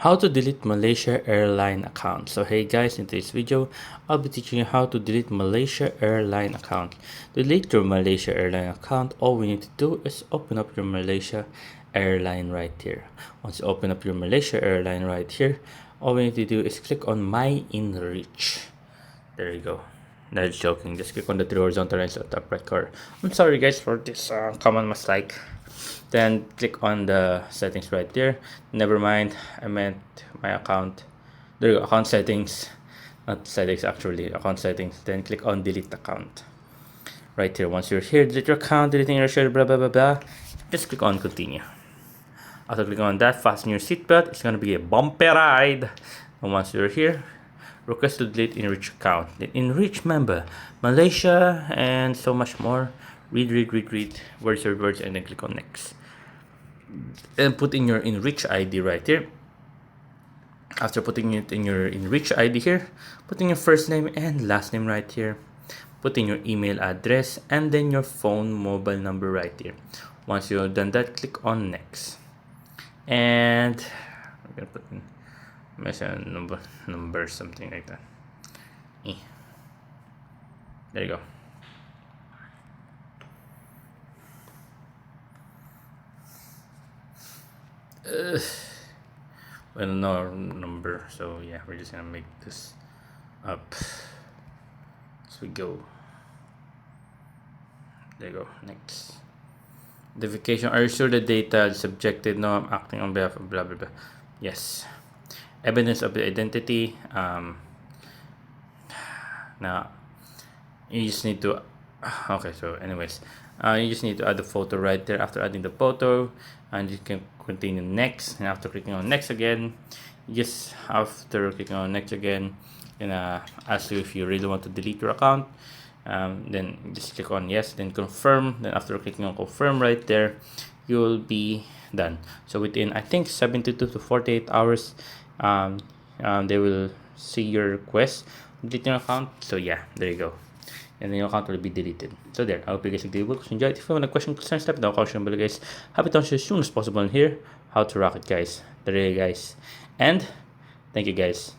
How to delete Malaysia Airline account. So hey guys, in today's video I'll be teaching you how to delete Malaysia Airline account. To delete your Malaysia Airline account, all we need to do is open up your Malaysia Airline right here. Once you open up your Malaysia Airline right here, all we need to do is click on my Enrich. There you go. That's joking. Just click on the three horizontal lines at the top right corner. I'm sorry guys for this common mistake. Then click on the settings right there. Never mind, I meant my account. There you go, account settings. Not settings actually, account settings. Then click on delete account. Right here, once you're here, delete your account, deleting your share, blah blah blah blah. Just click on continue. After clicking on that, fasten your seatbelt. It's gonna be a bumpy ride. And once you're here, request to delete Enrich account. The Enrich member, Malaysia, and so much more. Read, words, and then click on next. And put in your Enrich ID right here. After putting it in your Enrich ID here, put in your first name and last name right here. Put in your email address and then your phone mobile number right here. Once you've done that, click on next. And I'm gonna put in message number something like that. There you go. Well, no number, so yeah, we're just gonna make this up as we go. There you go. Next. Identification. Are you sure the data is subjected? No, I'm acting on behalf of blah blah blah. Yes. Evidence of the identity. Now you just need to okay, so anyways, you just need to add the photo right there. After adding the photo, and you can continue next, and after clicking on next again, just after clicking on next again, and ask you if you really want to delete your account. Then just click on yes, then confirm. Then after clicking on confirm right there, you will be done. So within, I think, 72 to 48 hours, they will see your request delete your account. So yeah, there you go, and then your account will be deleted. So there, I hope you guys enjoyed. If you have any question, concerns, step down comment below guys. Happy to answer as soon as possible in here. How to rock it guys. There you guys, and thank you guys.